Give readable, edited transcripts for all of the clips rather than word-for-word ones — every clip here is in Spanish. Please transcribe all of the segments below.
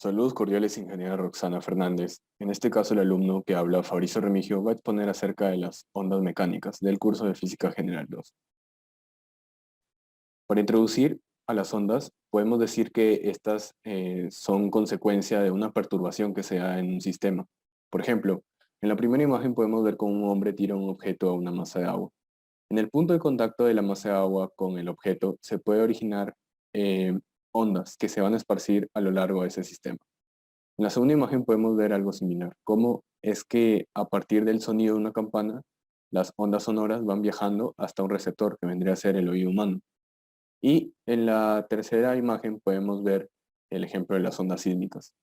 Saludos cordiales, ingeniera Roxana Fernández. En este caso, el alumno que habla, Fabricio Remigio, va a exponer acerca de las ondas mecánicas del curso de Física General 2. Para introducir a las ondas, podemos decir que estas son consecuencia de una perturbación que se da en un sistema. Por ejemplo, en la primera imagen podemos ver cómo un hombre tira un objeto a una masa de agua. En el punto de contacto de la masa de agua con el objeto se puede originar ondas que se van a esparcir a lo largo de ese sistema. En la segunda imagen podemos ver algo similar, cómo es que a partir del sonido de una campana, las ondas sonoras van viajando hasta un receptor que vendría a ser el oído humano. Y en la tercera imagen podemos ver el ejemplo de las ondas sísmicas.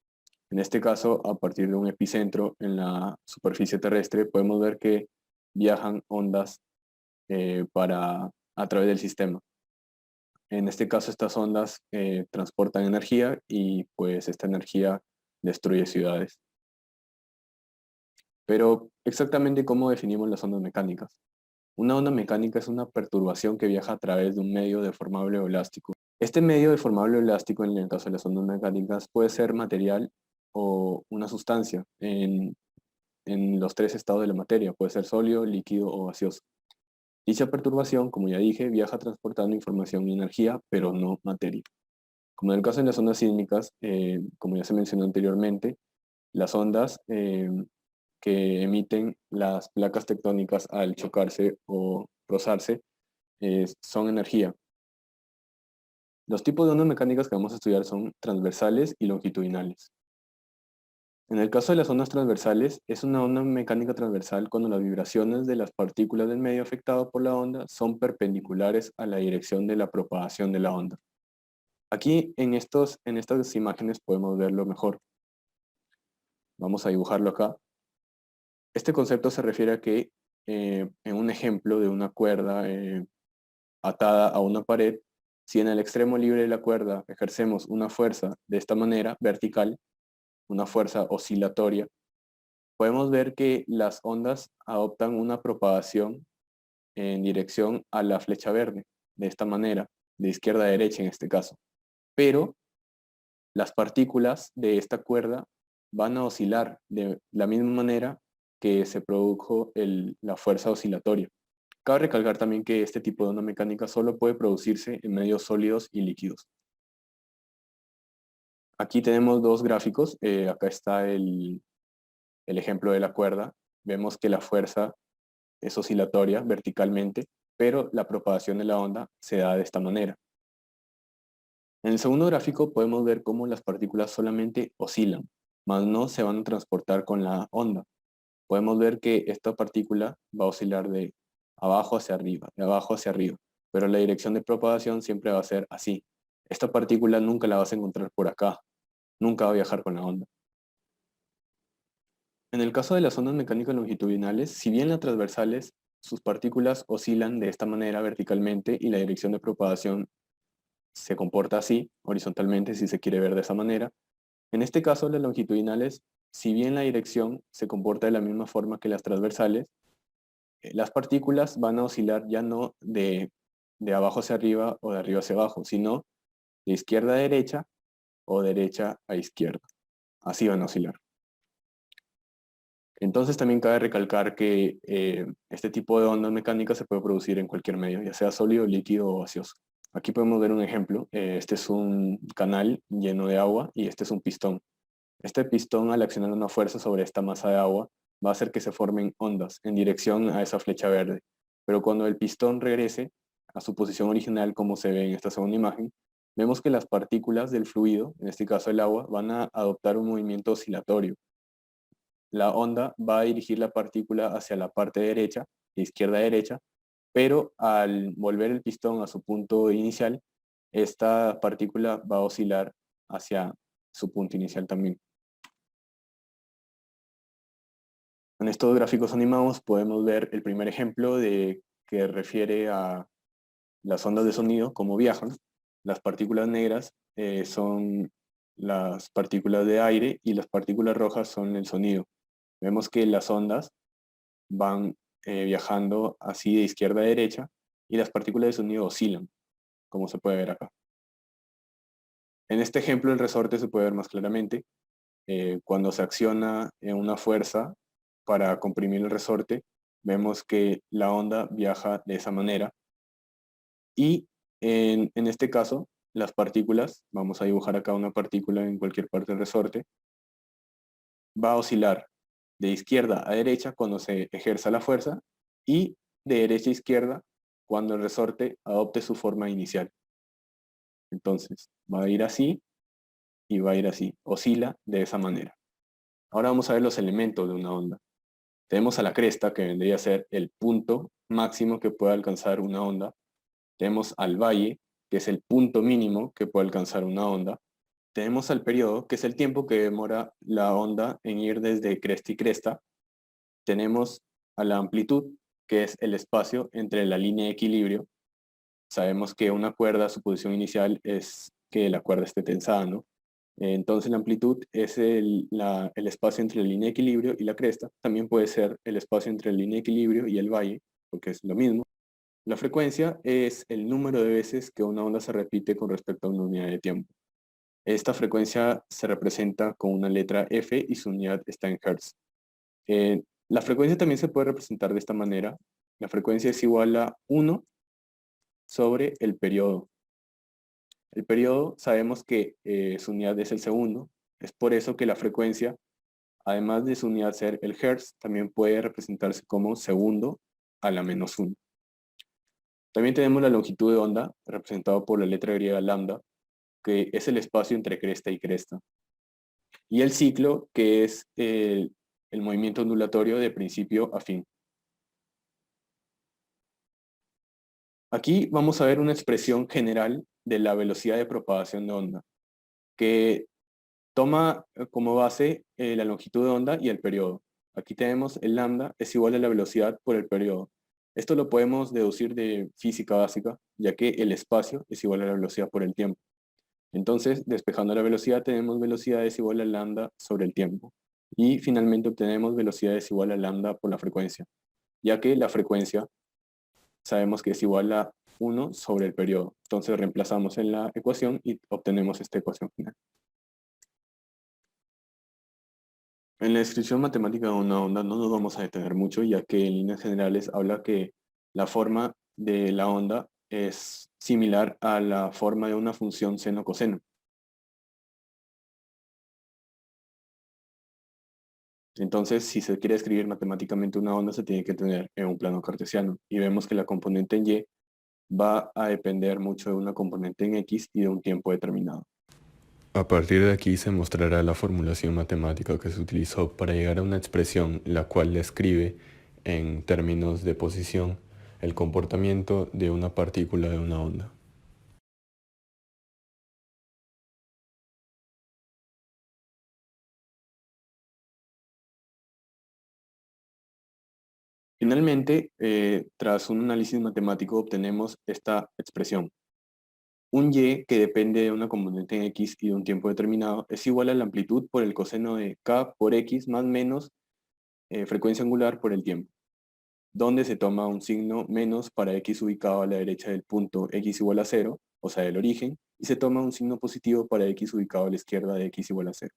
En este caso, a partir de un epicentro en la superficie terrestre, podemos ver que viajan ondas a través del sistema. En este caso, estas ondas transportan energía y pues esta energía destruye ciudades. Pero exactamente cómo definimos las ondas mecánicas. Una onda mecánica es una perturbación que viaja a través de un medio deformable o elástico. Este medio deformable o elástico, en el caso de las ondas mecánicas, puede ser material o una sustancia en los tres estados de la materia. Puede ser sólido, líquido o gaseoso. Dicha perturbación, como ya dije, viaja transportando información y energía, pero no materia. Como en el caso de las ondas sísmicas, como ya se mencionó anteriormente, las ondas que emiten las placas tectónicas al chocarse o rozarse son energía. Los tipos de ondas mecánicas que vamos a estudiar son transversales y longitudinales. En el caso de las ondas transversales, es una onda mecánica transversal cuando las vibraciones de las partículas del medio afectado por la onda son perpendiculares a la dirección de la propagación de la onda. Aquí en estas imágenes podemos verlo mejor. Vamos a dibujarlo acá. Este concepto se refiere a que en un ejemplo de una cuerda atada a una pared, si en el extremo libre de la cuerda ejercemos una fuerza de esta manera, vertical, una fuerza oscilatoria, podemos ver que las ondas adoptan una propagación en dirección a la flecha verde, de esta manera, de izquierda a derecha en este caso. Pero las partículas de esta cuerda van a oscilar de la misma manera que se produjo la fuerza oscilatoria. Cabe recalcar también que este tipo de onda mecánica solo puede producirse en medios sólidos y líquidos. Aquí tenemos dos gráficos. Acá está el ejemplo de la cuerda. Vemos que la fuerza es oscilatoria verticalmente, pero la propagación de la onda se da de esta manera. En el segundo gráfico podemos ver cómo las partículas solamente oscilan, mas no se van a transportar con la onda. Podemos ver que esta partícula va a oscilar de abajo hacia arriba, de abajo hacia arriba, pero la dirección de propagación siempre va a ser así. Esta partícula nunca la vas a encontrar por acá, nunca va a viajar con la onda. En el caso de las ondas mecánicas longitudinales, si bien las transversales, sus partículas oscilan de esta manera verticalmente y la dirección de propagación se comporta así, horizontalmente, si se quiere ver de esa manera. En este caso, las longitudinales, si bien la dirección se comporta de la misma forma que las transversales, las partículas van a oscilar ya no de abajo hacia arriba o de arriba hacia abajo, sino de izquierda a derecha o derecha a izquierda. Así van a oscilar. Entonces también cabe recalcar que este tipo de ondas mecánicas se puede producir en cualquier medio, ya sea sólido, líquido o gaseoso. Aquí podemos ver un ejemplo. Este es un canal lleno de agua y este es un pistón. Este pistón, al accionar una fuerza sobre esta masa de agua, va a hacer que se formen ondas en dirección a esa flecha verde. Pero cuando el pistón regrese a su posición original, como se ve en esta segunda imagen, vemos que las partículas del fluido, en este caso el agua, van a adoptar un movimiento oscilatorio. La onda va a dirigir la partícula hacia la parte derecha, de izquierda a derecha, pero al volver el pistón a su punto inicial, esta partícula va a oscilar hacia su punto inicial también. En estos gráficos animados podemos ver el primer ejemplo que refiere a las ondas de sonido, cómo viajan. Las partículas negras son las partículas de aire y las partículas rojas son el sonido. Vemos que las ondas van viajando así de izquierda a derecha y las partículas de sonido oscilan, como se puede ver acá. En este ejemplo, el resorte se puede ver más claramente. Cuando se acciona una fuerza para comprimir el resorte, vemos que la onda viaja de esa manera. Y en este caso, las partículas, vamos a dibujar acá una partícula en cualquier parte del resorte, va a oscilar de izquierda a derecha cuando se ejerza la fuerza y de derecha a izquierda cuando el resorte adopte su forma inicial. Entonces, va a ir así y va a ir así, oscila de esa manera. Ahora vamos a ver los elementos de una onda. Tenemos a la cresta, que vendría a ser el punto máximo que puede alcanzar una onda. Tenemos al valle, que es el punto mínimo que puede alcanzar una onda. Tenemos al periodo, que es el tiempo que demora la onda en ir desde cresta y cresta. Tenemos a la amplitud, que es el espacio entre la línea de equilibrio. Sabemos que una cuerda, su posición inicial es que la cuerda esté tensada, ¿no? Entonces la amplitud es el espacio entre la línea de equilibrio y la cresta. También puede ser el espacio entre la línea de equilibrio y el valle, porque es lo mismo. La frecuencia es el número de veces que una onda se repite con respecto a una unidad de tiempo. Esta frecuencia se representa con una letra F y su unidad está en Hertz. La frecuencia también se puede representar de esta manera. La frecuencia es igual a 1 sobre el periodo. El periodo sabemos que su unidad es el segundo. Es por eso que la frecuencia, además de su unidad ser el Hertz, también puede representarse como segundo a la menos 1. También tenemos la longitud de onda, representado por la letra griega lambda, que es el espacio entre cresta y cresta. Y el ciclo, que es el movimiento ondulatorio de principio a fin. Aquí vamos a ver una expresión general de la velocidad de propagación de onda, que toma como base la longitud de onda y el periodo. Aquí tenemos el lambda es igual a la velocidad por el periodo. Esto lo podemos deducir de física básica, ya que el espacio es igual a la velocidad por el tiempo. Entonces, despejando la velocidad, tenemos velocidad es igual a lambda sobre el tiempo. Y finalmente obtenemos velocidad es igual a lambda por la frecuencia, ya que la frecuencia sabemos que es igual a 1 sobre el periodo. Entonces reemplazamos en la ecuación y obtenemos esta ecuación final. En la descripción matemática de una onda no nos vamos a detener mucho, ya que en líneas generales habla que la forma de la onda es similar a la forma de una función seno-coseno. Entonces, si se quiere escribir matemáticamente una onda, se tiene que tener en un plano cartesiano. Y vemos que la componente en Y va a depender mucho de una componente en X y de un tiempo determinado. A partir de aquí se mostrará la formulación matemática que se utilizó para llegar a una expresión la cual describe, en términos de posición, el comportamiento de una partícula de una onda. Finalmente, tras un análisis matemático, obtenemos esta expresión. Un y que depende de una componente en x y de un tiempo determinado es igual a la amplitud por el coseno de k por x más menos frecuencia angular por el tiempo, donde se toma un signo menos para x ubicado a la derecha del punto x igual a 0, o sea, del origen, y se toma un signo positivo para x ubicado a la izquierda de x igual a 0.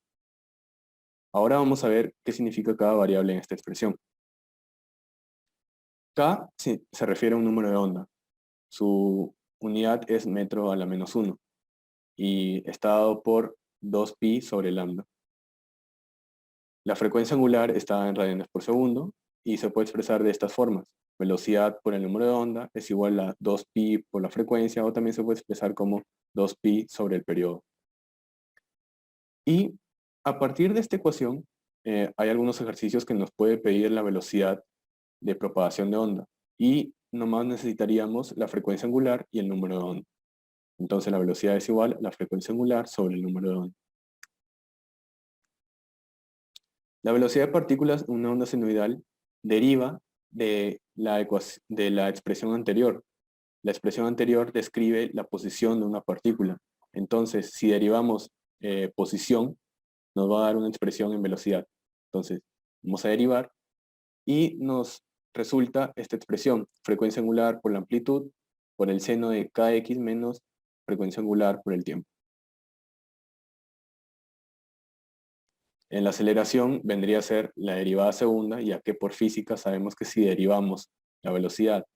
Ahora vamos a ver qué significa cada variable en esta expresión. K se refiere a un número de onda. Su unidad es metro a la menos 1 y está dado por 2pi sobre lambda. La frecuencia angular está en radianes por segundo y se puede expresar de estas formas. Velocidad por el número de onda es igual a 2pi por la frecuencia, o también se puede expresar como 2pi sobre el periodo. Y a partir de esta ecuación, hay algunos ejercicios que nos puede pedir la velocidad de propagación de onda. Y nomás necesitaríamos la frecuencia angular y el número de onda. Entonces la velocidad es igual a la frecuencia angular sobre el número de onda. La velocidad de partículas en una onda senoidal deriva de la expresión anterior. La expresión anterior describe la posición de una partícula. Entonces, si derivamos posición, nos va a dar una expresión en velocidad. Entonces, vamos a derivar y nos resulta esta expresión, frecuencia angular por la amplitud, por el seno de kx menos frecuencia angular por el tiempo. En la aceleración vendría a ser la derivada segunda, ya que por física sabemos que si derivamos la velocidad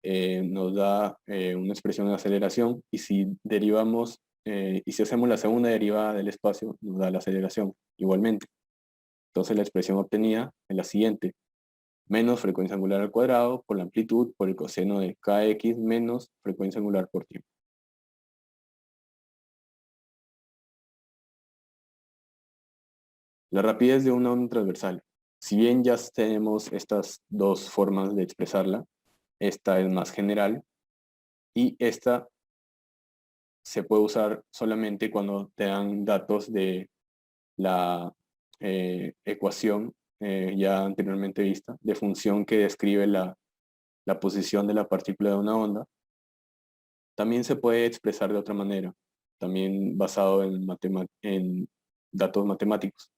nos da una expresión de aceleración, y si derivamos, y si hacemos la segunda derivada del espacio, nos da la aceleración igualmente. Entonces la expresión obtenida es la siguiente: menos frecuencia angular al cuadrado por la amplitud por el coseno de kx menos frecuencia angular por tiempo. La rapidez de una onda transversal. Si bien ya tenemos estas dos formas de expresarla, esta es más general y esta se puede usar solamente cuando te dan datos de la ecuación ya anteriormente vista, de función que describe la posición de la partícula de una onda. También se puede expresar de otra manera, también basado en datos matemáticos.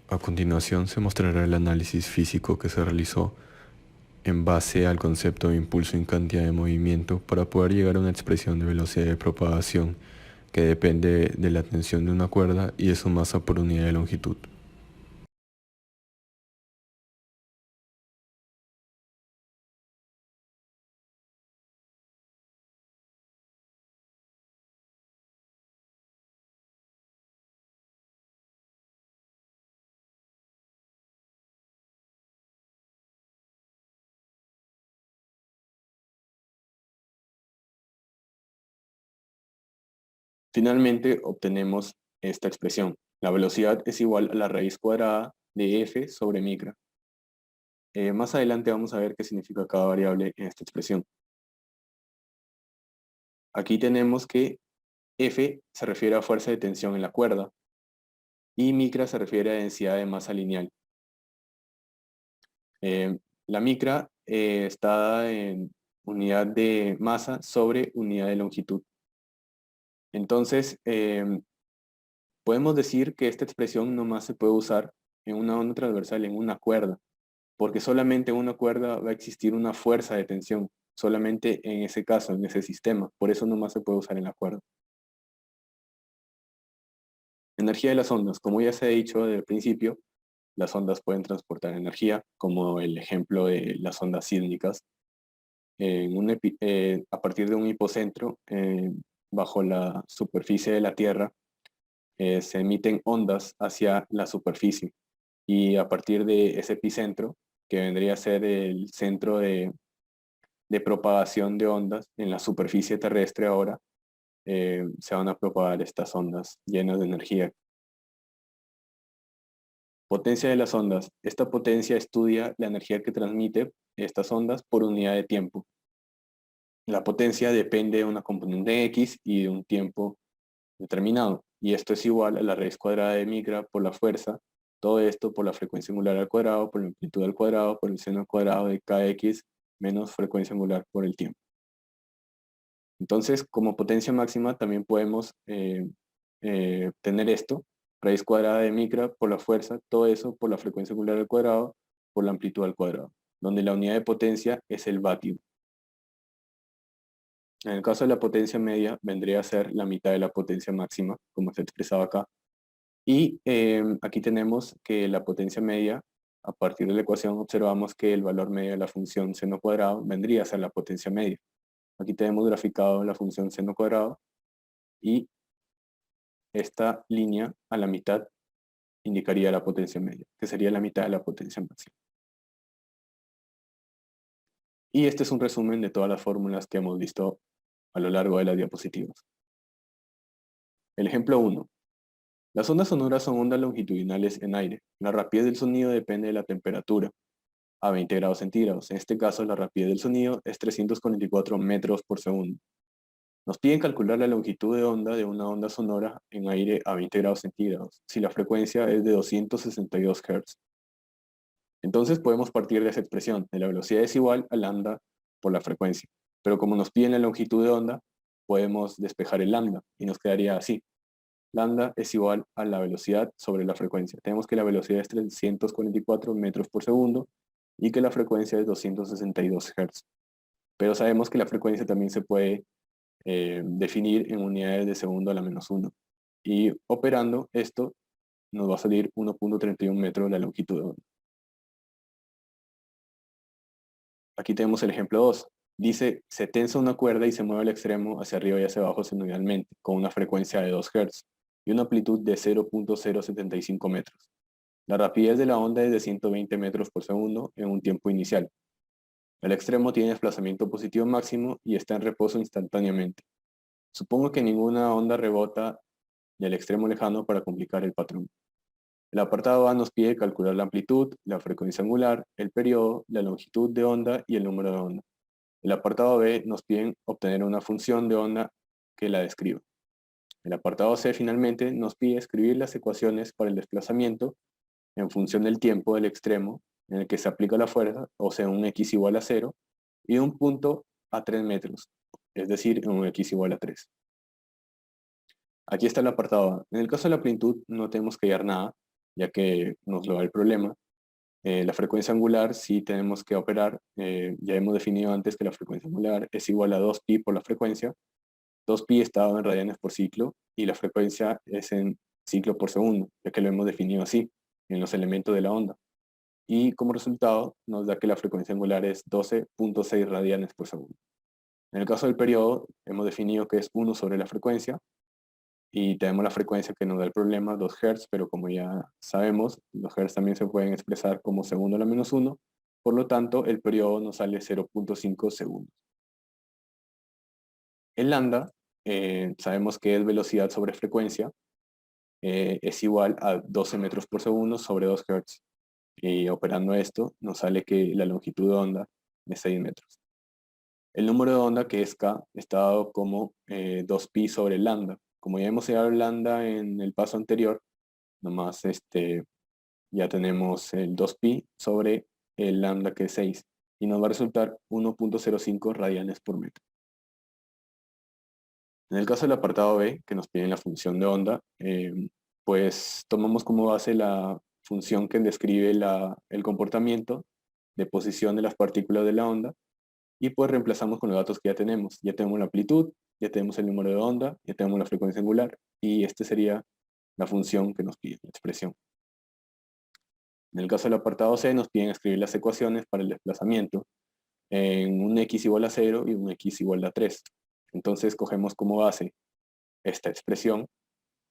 A continuación se mostrará el análisis físico que se realizó en base al concepto de impulso en cantidad de movimiento para poder llegar a una expresión de velocidad de propagación que depende de la tensión de una cuerda y de su masa por unidad de longitud. Finalmente obtenemos esta expresión. La velocidad es igual a la raíz cuadrada de f sobre micra. Más adelante vamos a ver qué significa cada variable en esta expresión. Aquí tenemos que F se refiere a fuerza de tensión en la cuerda y micra se refiere a densidad de masa lineal. La micra está dada en unidad de masa sobre unidad de longitud. Entonces, podemos decir que esta expresión nomás se puede usar en una onda transversal, en una cuerda, porque solamente en una cuerda va a existir una fuerza de tensión, solamente en ese caso, en ese sistema. Por eso nomás se puede usar en la cuerda. Energía de las ondas. Como ya se ha dicho desde el principio, las ondas pueden transportar energía, como el ejemplo de las ondas sísmicas. A partir de un hipocentro, bajo la superficie de la Tierra, se emiten ondas hacia la superficie. Y a partir de ese epicentro, que vendría a ser el centro de propagación de ondas en la superficie terrestre ahora, se van a propagar estas ondas llenas de energía. Potencia de las ondas. Esta potencia estudia la energía que transmite estas ondas por unidad de tiempo. La potencia depende de una componente X y de un tiempo determinado. Y esto es igual a la raíz cuadrada de micra por la fuerza. Todo esto por la frecuencia angular al cuadrado, por la amplitud al cuadrado, por el seno al cuadrado de kx menos frecuencia angular por el tiempo. Entonces, como potencia máxima también podemos tener esto: raíz cuadrada de micra por la fuerza, todo eso por la frecuencia angular al cuadrado, por la amplitud al cuadrado, donde la unidad de potencia es el vatio. En el caso de la potencia media, vendría a ser la mitad de la potencia máxima, como está expresado acá. Y aquí tenemos que la potencia media, a partir de la ecuación, observamos que el valor medio de la función seno cuadrado vendría a ser la potencia media. Aquí tenemos graficado la función seno cuadrado y esta línea a la mitad indicaría la potencia media, que sería la mitad de la potencia máxima. Y este es un resumen de todas las fórmulas que hemos visto a lo largo de las diapositivas. El ejemplo 1. Las ondas sonoras son ondas longitudinales en aire. La rapidez del sonido depende de la temperatura, a 20 grados centígrados. En este caso, la rapidez del sonido es 344 metros por segundo. Nos piden calcular la longitud de onda de una onda sonora en aire a 20 grados centígrados, si la frecuencia es de 262 Hz. Entonces podemos partir de esa expresión, de la velocidad es igual a lambda por la frecuencia. Pero como nos piden la longitud de onda, podemos despejar el lambda y nos quedaría así. Lambda es igual a la velocidad sobre la frecuencia. Tenemos que la velocidad es 344 metros por segundo y que la frecuencia es 262 Hz. Pero sabemos que la frecuencia también se puede definir en unidades de segundo a la -1. Y operando esto, nos va a salir 1.31 metros la longitud de onda. Aquí tenemos el ejemplo 2. Dice, se tensa una cuerda y se mueve al extremo hacia arriba y hacia abajo senoidalmente, con una frecuencia de 2 Hz y una amplitud de 0.075 metros. La rapidez de la onda es de 120 metros por segundo en un tiempo inicial. El extremo tiene desplazamiento positivo máximo y está en reposo instantáneamente. Supongo que ninguna onda rebota del extremo lejano para complicar el patrón. El apartado A nos pide calcular la amplitud, la frecuencia angular, el periodo, la longitud de onda y el número de onda. El apartado B nos pide obtener una función de onda que la describa. El apartado C finalmente nos pide escribir las ecuaciones para el desplazamiento en función del tiempo del extremo en el que se aplica la fuerza, o sea, un x igual a 0, y un punto a 3 metros, es decir, un x igual a 3. Aquí está el apartado A. En el caso de la amplitud no tenemos que hallar nada, ya que nos lo da el problema. La frecuencia angular sí tenemos que operar. Ya hemos definido antes que la frecuencia angular es igual a 2pi por la frecuencia. 2pi está dado en radianes por ciclo y la frecuencia es en ciclo por segundo, ya que lo hemos definido así en los elementos de la onda. Y como resultado nos da que la frecuencia angular es 12.6 radianes por segundo. En el caso del periodo hemos definido que es 1 sobre la frecuencia y tenemos la frecuencia que nos da el problema, 2 Hz, pero como ya sabemos, los Hz también se pueden expresar como segundo a la menos 1, por lo tanto el periodo nos sale 0.5 segundos. El lambda, sabemos que es velocidad sobre frecuencia, es igual a 12 metros por segundo sobre 2 Hz. Y operando esto, nos sale que la longitud de onda es 6 metros. El número de onda, que es K, está dado como 2pi sobre lambda. Como ya hemos llegado al lambda en el paso anterior, nomás ya tenemos el 2pi sobre el lambda, que es 6, y nos va a resultar 1.05 radianes por metro. En el caso del apartado B, que nos piden la función de onda, pues tomamos como base la función que describe el comportamiento de posición de las partículas de la onda, y pues reemplazamos con los datos que ya tenemos. Ya tenemos la amplitud, ya tenemos el número de onda, ya tenemos la frecuencia angular, y este sería la función que nos pide, la expresión. En el caso del apartado C nos piden escribir las ecuaciones para el desplazamiento en un x igual a 0 y un x igual a 3. Entonces cogemos como base esta expresión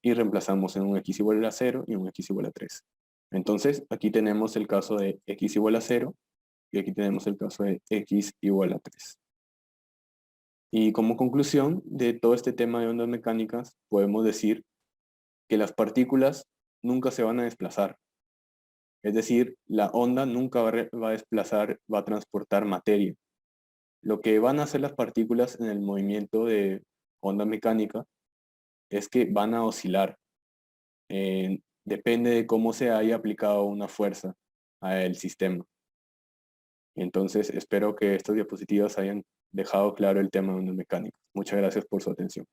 y reemplazamos en un x igual a 0 y un x igual a 3. Entonces aquí tenemos el caso de x igual a 0 y aquí tenemos el caso de x igual a 3. Y como conclusión de todo este tema de ondas mecánicas, podemos decir que las partículas nunca se van a desplazar. Es decir, la onda nunca va a desplazar, va a transportar materia. Lo que van a hacer las partículas en el movimiento de onda mecánica es que van a oscilar. Depende de cómo se haya aplicado una fuerza al sistema. Entonces, espero que estas diapositivas hayan dejado claro el tema de ondas mecánicas. Muchas gracias por su atención.